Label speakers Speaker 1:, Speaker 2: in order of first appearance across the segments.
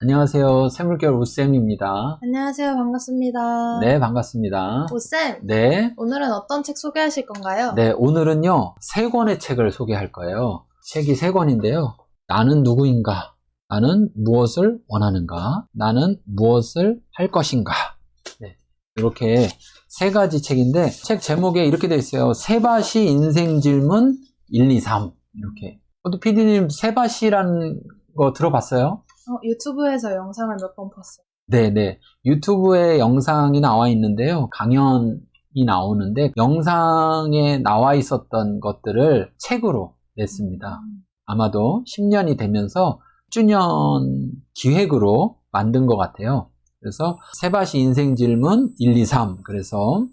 Speaker 1: 안녕하세요. 샘물결 우쌤입니다.
Speaker 2: 안녕하세요. 반갑습니다.
Speaker 1: 네, 반갑습니다.
Speaker 2: 오쌤,
Speaker 1: 네,
Speaker 2: 오늘은 어떤 책 소개하실 건가요?
Speaker 1: 네, 오늘은요, 3권의 책을 소개할 거예요. 책이 3권인데요. 나는 누구인가? 나는 무엇을 원하는가? 나는 무엇을 할 것인가? 네, 이렇게 3가지 책인데, 책 제목에 이렇게 되어 있어요. 세바시 인생 질문 1, 2, 3. 이렇게. PD님, 세바시라는 거 들어봤어요?
Speaker 2: 유튜브에서 영상을 몇 번 봤어요.
Speaker 1: 네네. 유튜브에 영상이 나와 있는데요. 강연이 나오는데 영상에 나와 있었던 것들을 책으로 냈습니다. 아마도 10년이 되면서 10주년 기획으로 만든 것 같아요. 그래서 세바시 인생 질문 1, 2, 3. 그래서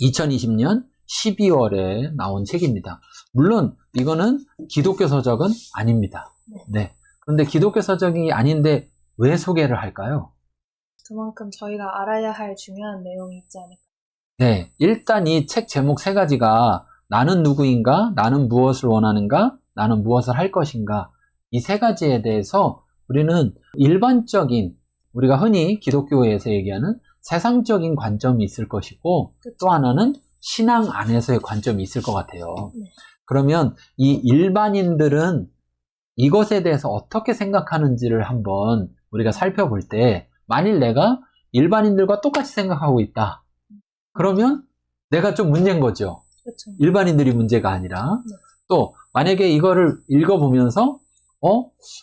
Speaker 1: 2020년 12월에 나온 책입니다. 물론 이거는 기독교 서적은 아닙니다. 네. 그런데 기독교 서적이 아닌데 왜 소개를 할까요?
Speaker 2: 그만큼 저희가 알아야 할 중요한 내용이 있지 않을까.
Speaker 1: 네, 일단 이 책 제목 3가지가 나는 누구인가, 나는 무엇을 원하는가, 나는 무엇을 할 것인가, 이 3가지에 대해서 우리는 일반적인, 우리가 흔히 기독교에서 얘기하는 세상적인 관점이 있을 것이고,
Speaker 2: 그쵸.
Speaker 1: 또 하나는 신앙 안에서의 관점이 있을 것 같아요.
Speaker 2: 네.
Speaker 1: 그러면 이 일반인들은 이것에 대해서 어떻게 생각하는지를 한번 우리가 살펴볼 때, 만일 내가 일반인들과 똑같이 생각하고 있다. 그러면 내가 좀 문제인 거죠.
Speaker 2: 그렇죠.
Speaker 1: 일반인들이 문제가 아니라.
Speaker 2: 네.
Speaker 1: 또 만약에 이거를 읽어보면서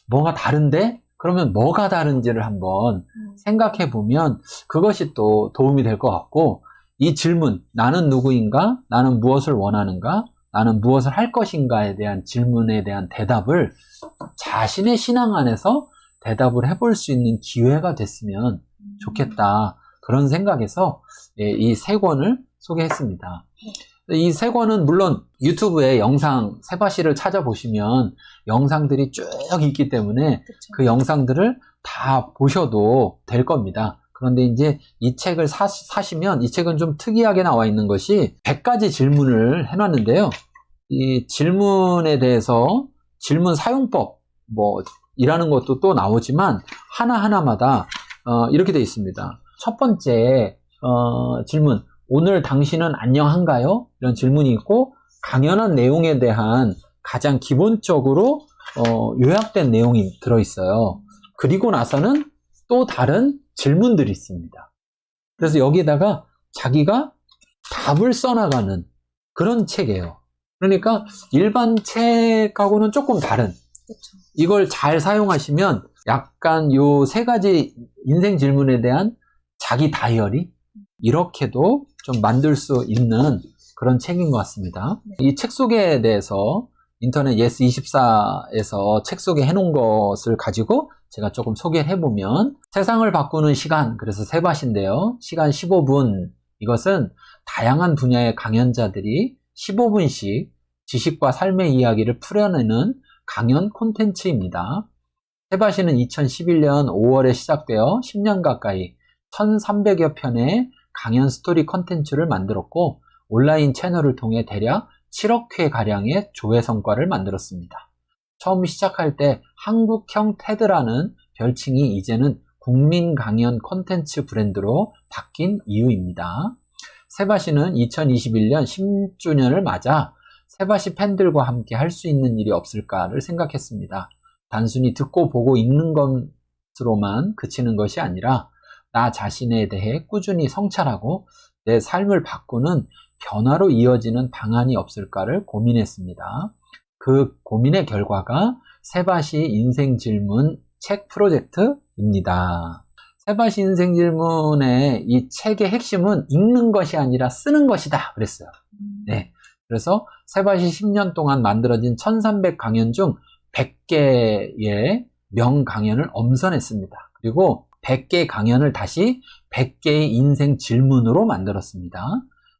Speaker 1: 뭐가 다른데? 그러면 뭐가 다른지를 한번 생각해 보면 그것이 또 도움이 될 것 같고, 이 질문, 나는 누구인가? 나는 무엇을 원하는가? 나는 무엇을 할 것인가에 대한 질문에 대한 대답을 자신의 신앙 안에서 대답을 해볼 수 있는 기회가 됐으면 좋겠다. 그런 생각에서 이 3권을 소개했습니다. 이 3권은 물론 유튜브에 영상, 세바시를 찾아보시면 영상들이 쭉 있기 때문에
Speaker 2: 그쵸.
Speaker 1: 그 영상들을 다 보셔도 될 겁니다. 그런데 이제 이 책을 사시면, 이 책은 좀 특이하게 나와 있는 것이 100가지 질문을 해놨는데요. 이 질문에 대해서 질문 사용법, 이라는 것도 또 나오지만 하나하나마다 이렇게 되어 있습니다. 첫 번째 질문, 오늘 당신은 안녕한가요? 이런 질문이 있고, 강연한 내용에 대한 가장 기본적으로 요약된 내용이 들어있어요. 그리고 나서는 또 다른 질문들이 있습니다. 그래서 여기에다가 자기가 답을 써나가는 그런 책이에요. 그러니까 일반 책하고는 조금 다른,
Speaker 2: 그렇죠.
Speaker 1: 이걸 잘 사용하시면 약간 요 3가지 인생 질문에 대한 자기 다이어리, 이렇게도 좀 만들 수 있는 그런 책인 것 같습니다. 이 책 소개에 대해서 인터넷 예스24에서 책 소개해 놓은 것을 가지고 제가 조금 소개를 해보면, 세상을 바꾸는 시간, 그래서 세바시인데요. 시간 15분, 이것은 다양한 분야의 강연자들이 15분씩 지식과 삶의 이야기를 풀어내는 강연 콘텐츠입니다. 세바시는 2011년 5월에 시작되어 10년 가까이 1300여 편의 강연 스토리 콘텐츠를 만들었고, 온라인 채널을 통해 대략 7억 회 가량의 조회 성과를 만들었습니다. 처음 시작할 때 한국형 테드라는 별칭이 이제는 국민 강연 콘텐츠 브랜드로 바뀐 이유입니다. 세바시는 2021년 10주년을 맞아 세바시 팬들과 함께 할 수 있는 일이 없을까를 생각했습니다. 단순히 듣고 보고 읽는 것으로만 그치는 것이 아니라 나 자신에 대해 꾸준히 성찰하고 내 삶을 바꾸는 변화로 이어지는 방안이 없을까를 고민했습니다. 그 고민의 결과가 세바시 인생 질문 책 프로젝트입니다. 세바시 인생 질문의 이 책의 핵심은 읽는 것이 아니라 쓰는 것이다 그랬어요. 네. 그래서 세바시 10년 동안 만들어진 1300 강연 중 100개의 명강연을 엄선했습니다. 그리고 100개의 강연을 다시 100개의 인생 질문으로 만들었습니다.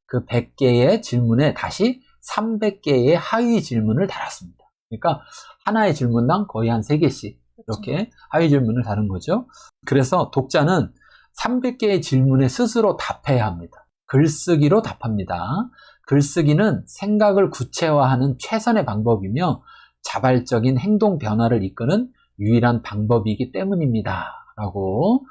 Speaker 1: 그 100개의 질문에 다시 300개의 하위 질문을 달았습니다. 그러니까 하나의 질문당 거의 한 3개씩 이렇게 하위 질문을 다룬 거죠. 그래서 독자는 300개의 질문에 스스로 답해야 합니다. 글쓰기로 답합니다. 글쓰기는 생각을 구체화하는 최선의 방법이며 자발적인 행동 변화를 이끄는 유일한 방법이기 때문입니다. 라고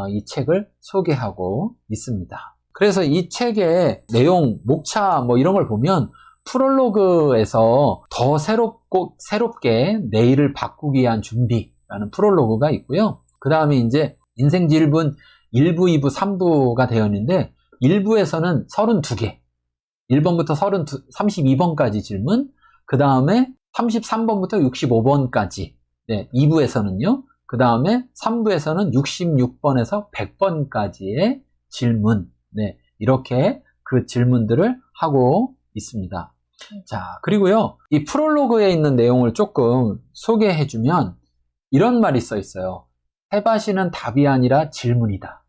Speaker 1: 이 책을 소개하고 있습니다. 그래서 이 책의 내용, 목차 뭐 이런 걸 보면 프롤로그에서 더 새롭게 내일을 바꾸기 위한 준비라는 프롤로그가 있고요. 그 다음에 이제 인생 질문 1부, 2부, 3부가 되어 있는데 1부에서는 32개, 1번부터 32번까지 질문, 그 다음에 33번부터 65번까지, 네, 2부에서는요, 그 다음에 3부에서는 66번에서 100번까지의 질문, 네, 이렇게 그 질문들을 하고 있습니다. 자, 그리고요, 이 프롤로그에 있는 내용을 조금 소개해주면 이런 말이 써 있어요. 세바시는 답이 아니라 질문이다.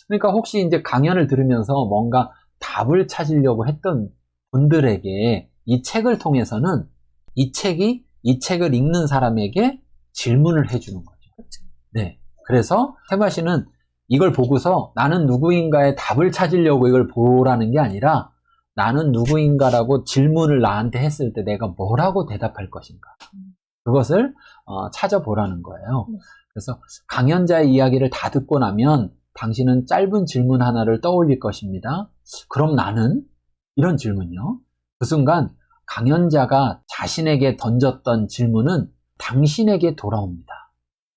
Speaker 1: 그러니까 혹시 이제 강연을 들으면서 뭔가 답을 찾으려고 했던 분들에게 이 책을 통해서는 이 책을 읽는 사람에게 질문을 해주는 거죠.
Speaker 2: 그렇죠.
Speaker 1: 네. 그래서 세바시는 이걸 보고서 나는 누구인가의 답을 찾으려고 이걸 보라는 게 아니라 나는 누구인가라고 질문을 나한테 했을 때 내가 뭐라고 대답할 것인가. 그것을 찾아보라는 거예요. 그래서 강연자의 이야기를 다 듣고 나면 당신은 짧은 질문 하나를 떠올릴 것입니다. 그럼 나는? 이런 질문이요. 그 순간 강연자가 자신에게 던졌던 질문은 당신에게 돌아옵니다.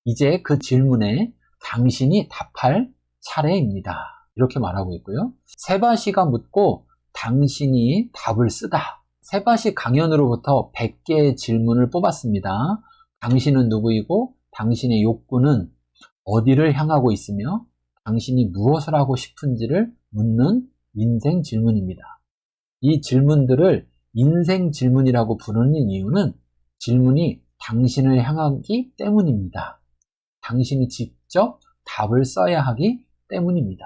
Speaker 1: 이제 그 질문에 당신이 답할 차례입니다. 이렇게 말하고 있고요. 세바시가 묻고 당신이 답을 쓰다. 세바시 강연으로부터 100개의 질문을 뽑았습니다. 당신은 누구이고 당신의 욕구는 어디를 향하고 있으며 당신이 무엇을 하고 싶은지를 묻는 인생 질문입니다. 이 질문들을 인생 질문이라고 부르는 이유는 질문이 당신을 향하기 때문입니다. 당신이 직접 답을 써야 하기 때문입니다.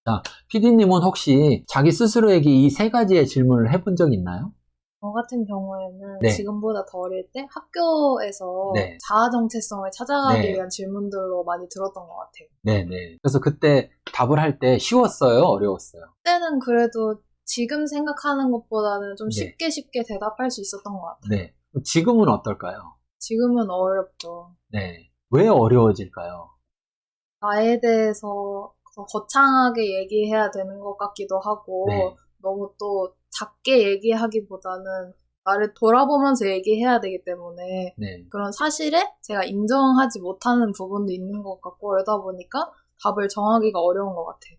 Speaker 1: 자, PD님은 혹시 자기 스스로에게 이 세 가지의 질문을 해본 적 있나요?
Speaker 2: 저 같은 경우에는
Speaker 1: 네.
Speaker 2: 지금보다 더 어릴 때 학교에서
Speaker 1: 네.
Speaker 2: 자아 정체성을 찾아가기
Speaker 1: 네.
Speaker 2: 위한 질문들로 많이 들었던 것 같아요.
Speaker 1: 네네. 그래서 그때 답을 할 때 쉬웠어요? 어려웠어요?
Speaker 2: 그때는 그래도 지금 생각하는 것보다는 좀
Speaker 1: 네.
Speaker 2: 쉽게 대답할 수 있었던 것 같아요.
Speaker 1: 네. 지금은 어떨까요?
Speaker 2: 지금은 어렵죠.
Speaker 1: 네. 왜 어려워질까요?
Speaker 2: 나에 대해서 더 거창하게 얘기해야 되는 것 같기도 하고
Speaker 1: 네.
Speaker 2: 너무 또 작게 얘기하기보다는 나를 돌아보면서 얘기해야 되기 때문에
Speaker 1: 네.
Speaker 2: 그런 사실에 제가 인정하지 못하는 부분도 있는 것 같고 그러다 보니까 답을 정하기가 어려운 것 같아요.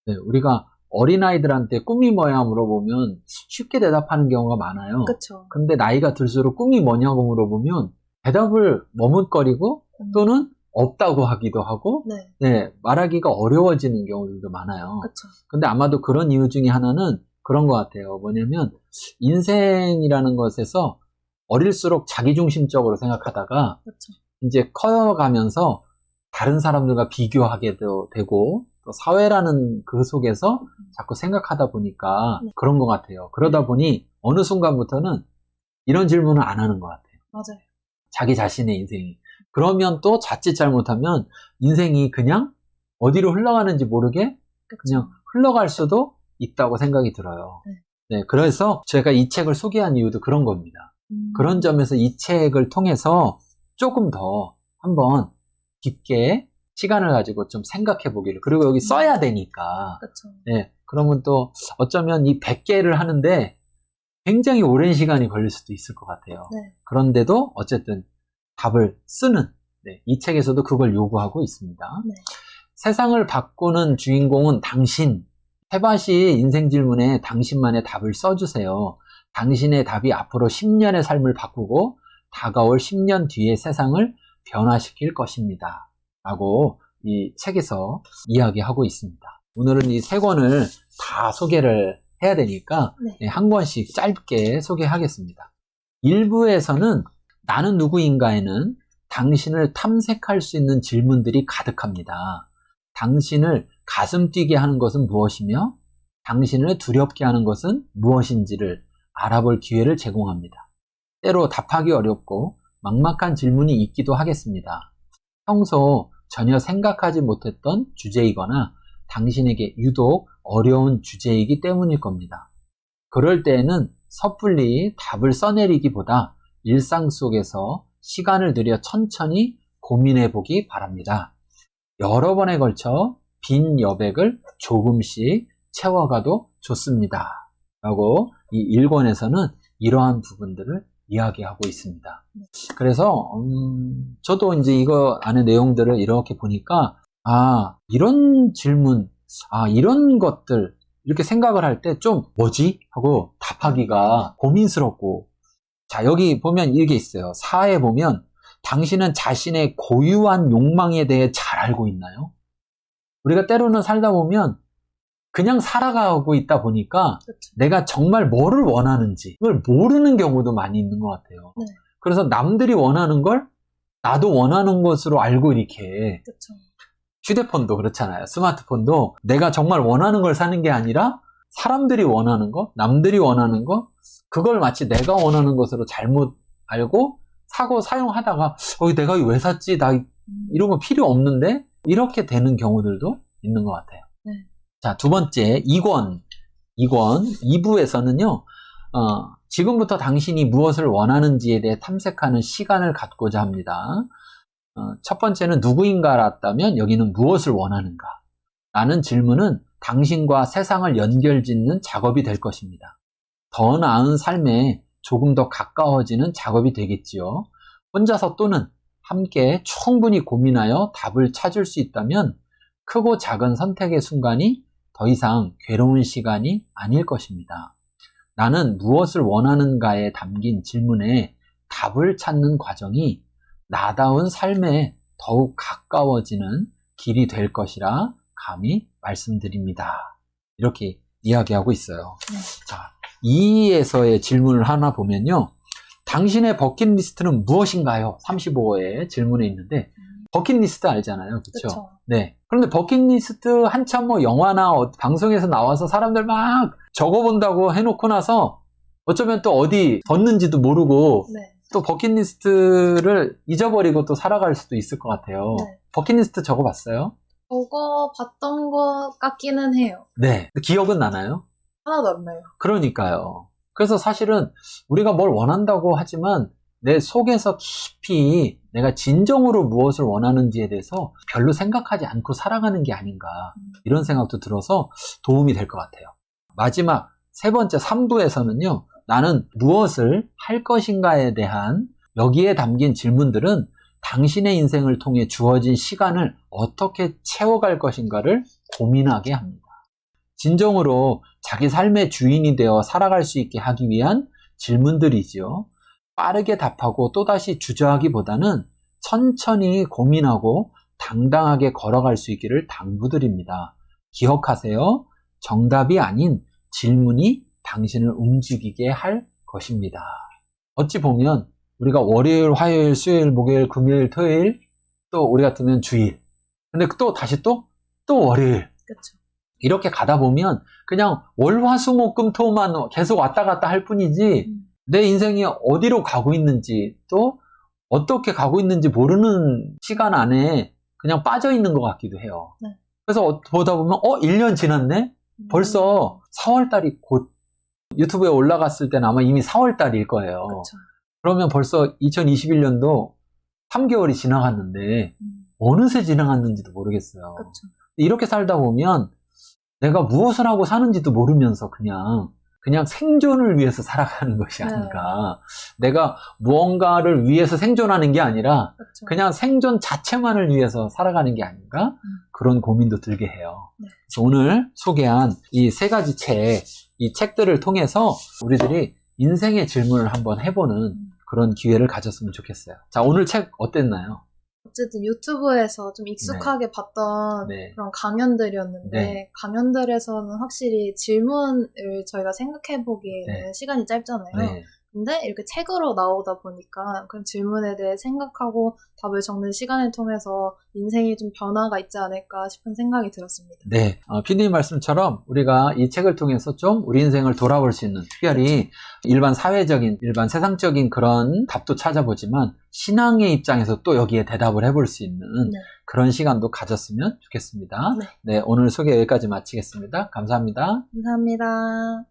Speaker 1: 네. 우리가 어린아이들한테 꿈이 뭐야 물어보면 쉽게 대답하는 경우가 많아요.
Speaker 2: 그쵸.
Speaker 1: 근데 나이가 들수록 꿈이 뭐냐고 물어보면 대답을 머뭇거리고 또는 없다고 하기도 하고
Speaker 2: 네.
Speaker 1: 네, 말하기가 어려워지는 경우들도 많아요.
Speaker 2: 그쵸.
Speaker 1: 근데 아마도 그런 이유 중에 하나는 그런 것 같아요. 뭐냐면 인생이라는 것에서 어릴수록 자기중심적으로 생각하다가
Speaker 2: 그쵸.
Speaker 1: 이제 커가면서 다른 사람들과 비교하게도 되고 또 사회라는 그 속에서 자꾸 생각하다 보니까
Speaker 2: 네.
Speaker 1: 그런 것 같아요. 그러다 보니 어느 순간부터는 이런 질문을 안 하는 것 같아요.
Speaker 2: 맞아요.
Speaker 1: 자기 자신의 인생이. 그러면 또 자칫 잘못하면 인생이 그냥 어디로 흘러가는지 모르게
Speaker 2: 그쵸.
Speaker 1: 그냥 흘러갈 수도 있다고 생각이 들어요.
Speaker 2: 네.
Speaker 1: 네, 그래서 제가 이 책을 소개한 이유도 그런 겁니다. 그런 점에서 이 책을 통해서 조금 더 한번 깊게 시간을 가지고 좀 생각해 보기를. 그리고 여기 써야 되니까.
Speaker 2: 그쵸.
Speaker 1: 네, 그러면 또 어쩌면 이 100개를 하는데 굉장히 오랜 시간이 걸릴 수도 있을 것 같아요.
Speaker 2: 네.
Speaker 1: 그런데도 어쨌든 답을 쓰는 네, 이 책에서도 그걸 요구하고 있습니다.
Speaker 2: 네.
Speaker 1: 세상을 바꾸는 주인공은 당신. 세바시 인생 질문에 당신만의 답을 써주세요. 당신의 답이 앞으로 10년의 삶을 바꾸고 다가올 10년 뒤의 세상을 변화시킬 것입니다. 라고 이 책에서 이야기하고 있습니다. 오늘은 이 세 권을 다 소개를 해야 되니까
Speaker 2: 네.
Speaker 1: 한 권씩 짧게 소개하겠습니다. 1부에서는 나는 누구인가에는 당신을 탐색할 수 있는 질문들이 가득합니다. 당신을 가슴 뛰게 하는 것은 무엇이며 당신을 두렵게 하는 것은 무엇인지를 알아볼 기회를 제공합니다. 때로 답하기 어렵고 막막한 질문이 있기도 하겠습니다. 평소 전혀 생각하지 못했던 주제이거나 당신에게 유독 어려운 주제이기 때문일 겁니다. 그럴 때에는 섣불리 답을 써내리기보다 일상 속에서 시간을 들여 천천히 고민해 보기 바랍니다. 여러 번에 걸쳐 빈 여백을 조금씩 채워가도 좋습니다. 라고 이 1권에서는 이러한 부분들을 이야기하고 있습니다. 그래서 저도 이제 이거 안에 내용들을 이렇게 보니까 이런 질문, 이런 것들 이렇게 생각을 할 때 좀 뭐지? 하고 답하기가 고민스럽고, 자, 여기 보면 이게 있어요. 4에 보면 당신은 자신의 고유한 욕망에 대해 잘 알고 있나요? 우리가 때로는 살다 보면 그냥 살아가고 있다 보니까
Speaker 2: 그쵸.
Speaker 1: 내가 정말 뭐를 원하는지 그걸 모르는 경우도 많이 있는 것 같아요.
Speaker 2: 네.
Speaker 1: 그래서 남들이 원하는 걸 나도 원하는 것으로 알고 이렇게,
Speaker 2: 그쵸.
Speaker 1: 휴대폰도 그렇잖아요. 스마트폰도 내가 정말 원하는 걸 사는 게 아니라 사람들이 원하는 거, 남들이 원하는 거, 그걸 마치 내가 원하는 것으로 잘못 알고 사고 사용하다가 내가 이거 왜 샀지? 나 이런 거 필요 없는데? 이렇게 되는 경우들도 있는 것 같아요.
Speaker 2: 네.
Speaker 1: 자, 두 번째 2권 2부에서는요. 지금부터 당신이 무엇을 원하는지에 대해 탐색하는 시간을 갖고자 합니다. 첫 번째는 누구인가라면 여기는 무엇을 원하는가? 라는 질문은 당신과 세상을 연결짓는 작업이 될 것입니다. 더 나은 삶에 조금 더 가까워지는 작업이 되겠지요. 혼자서 또는 함께 충분히 고민하여 답을 찾을 수 있다면 크고 작은 선택의 순간이 더 이상 괴로운 시간이 아닐 것입니다. 나는 무엇을 원하는가에 담긴 질문에 답을 찾는 과정이 나다운 삶에 더욱 가까워지는 길이 될 것이라 감히 말씀드립니다. 이렇게 이야기하고 있어요.
Speaker 2: 네.
Speaker 1: 자, 2에서의 질문을 하나 보면요. 당신의 버킷리스트는 무엇인가요? 35의 질문에 있는데, 버킷리스트 알잖아요. 그렇죠?
Speaker 2: 그쵸.
Speaker 1: 네. 그런데 버킷리스트 한참 영화나 방송에서 나와서 사람들 막 적어본다고 해놓고 나서 어쩌면 또 어디 뒀는지도 모르고
Speaker 2: 네.
Speaker 1: 또 버킷리스트를 잊어버리고 또 살아갈 수도 있을 것 같아요.
Speaker 2: 네.
Speaker 1: 버킷리스트 적어봤어요?
Speaker 2: 저거 봤던 것 같기는 해요.
Speaker 1: 네. 기억은 나나요?
Speaker 2: 하나도 안 나요.
Speaker 1: 그러니까요. 그래서 사실은 우리가 뭘 원한다고 하지만 내 속에서 깊이 내가 진정으로 무엇을 원하는지에 대해서 별로 생각하지 않고 살아가는 게 아닌가, 이런 생각도 들어서 도움이 될 것 같아요. 마지막 세 번째 3부에서는요. 나는 무엇을 할 것인가에 대한 여기에 담긴 질문들은 당신의 인생을 통해 주어진 시간을 어떻게 채워갈 것인가를 고민하게 합니다. 진정으로 자기 삶의 주인이 되어 살아갈 수 있게 하기 위한 질문들이지요. 빠르게 답하고 또다시 주저하기보다는 천천히 고민하고 당당하게 걸어갈 수 있기를 당부드립니다. 기억하세요. 정답이 아닌 질문이 당신을 움직이게 할 것입니다. 어찌 보면 우리가 월요일, 화요일, 수요일, 목요일, 금요일, 토요일, 또 우리 같으면 주일, 근데 또 다시 또 월요일,
Speaker 2: 그쵸.
Speaker 1: 이렇게 가다 보면 그냥 월, 화, 수, 목, 금, 토만 계속 왔다 갔다 할 뿐이지 내 인생이 어디로 가고 있는지 또 어떻게 가고 있는지 모르는 시간 안에 그냥 빠져 있는 것 같기도 해요.
Speaker 2: 네.
Speaker 1: 그래서 보다 보면 1년 지났네? 벌써 4월달이 곧 유튜브에 올라갔을 때는 아마 이미 4월달일 거예요.
Speaker 2: 그쵸.
Speaker 1: 그러면 벌써 2021년도 3개월이 지나갔는데 어느새 지나갔는지도 모르겠어요.
Speaker 2: 그쵸.
Speaker 1: 이렇게 살다 보면 내가 무엇을 하고 사는지도 모르면서 그냥 생존을 위해서 살아가는 것이 아닌가. 내가 무언가를 위해서 생존하는 게 아니라
Speaker 2: 그쵸.
Speaker 1: 그냥 생존 자체만을 위해서 살아가는 게 아닌가. 그런 고민도 들게 해요.
Speaker 2: 네.
Speaker 1: 그래서 오늘 소개한 이 세 가지 이 책들을 통해서 우리들이 인생의 질문을 한번 해보는 그런 기회를 가졌으면 좋겠어요. 자, 오늘 책 어땠나요?
Speaker 2: 어쨌든 유튜브에서 좀 익숙하게 봤던
Speaker 1: 네.
Speaker 2: 그런 강연들이었는데
Speaker 1: 네.
Speaker 2: 강연들에서는 확실히 질문을 저희가 생각해보기에는
Speaker 1: 네.
Speaker 2: 시간이 짧잖아요.
Speaker 1: 네.
Speaker 2: 근데 이렇게 책으로 나오다 보니까 그 질문에 대해 생각하고 답을 적는 시간을 통해서 인생이 좀 변화가 있지 않을까 싶은 생각이 들었습니다.
Speaker 1: 네, PD님 말씀처럼 우리가 이 책을 통해서 좀 우리 인생을 돌아볼 수 있는, 특별히 일반 사회적인, 일반 세상적인 그런 답도 찾아보지만 신앙의 입장에서 또 여기에 대답을 해볼 수 있는
Speaker 2: 네.
Speaker 1: 그런 시간도 가졌으면 좋겠습니다.
Speaker 2: 네.
Speaker 1: 네, 오늘 소개 여기까지 마치겠습니다. 감사합니다.
Speaker 2: 감사합니다.